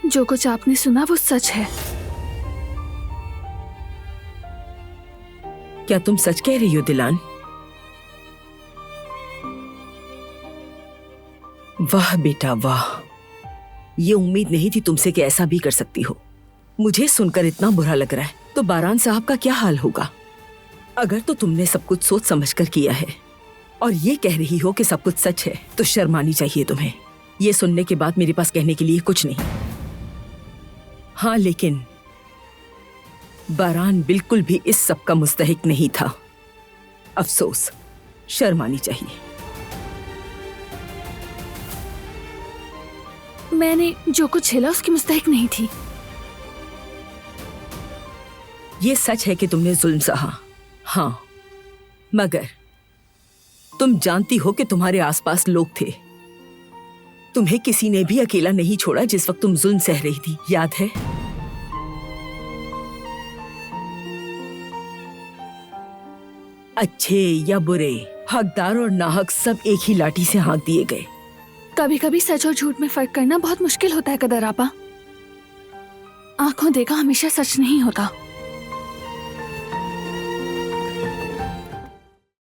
जो कुछ आपने सुना वो सच है। क्या तुम सच कह रही हो दिलान? वाह बेटा वाह, ये उम्मीद नहीं थी तुमसे कि ऐसा भी कर सकती हो। मुझे सुनकर इतना बुरा लग रहा है, तो बारान साहब का क्या हाल होगा? अगर तो तुमने सब कुछ सोच समझकर किया है और ये कह रही हो कि सब कुछ सच है, तो शर्म आनी चाहिए तुम्हें। ये सुनने के बाद मेरे पास कहने के लिए कुछ नहीं। हाँ, लेकिन बारान बिल्कुल भी इस सब का मुस्तहिक नहीं था। अफसोस, शर्म आनी चाहिए। मैंने जो कुछ झेला उसकी मुस्तहिक नहीं थी। ये सच है कि तुमने जुल्म सहा, हाँ, मगर तुम जानती हो कि तुम्हारे आसपास लोग थे। तुम्हें किसी ने भी अकेला नहीं छोड़ा जिस वक्त तुम जुल्म सह रही थी, याद है? अच्छे या बुरे, हकदार और नाहक सब एक ही लाठी से हाँक दिए गए। कभी कभी सच और झूठ में फर्क करना बहुत मुश्किल होता है कदर आपा। आंखों देखा हमेशा सच नहीं होता।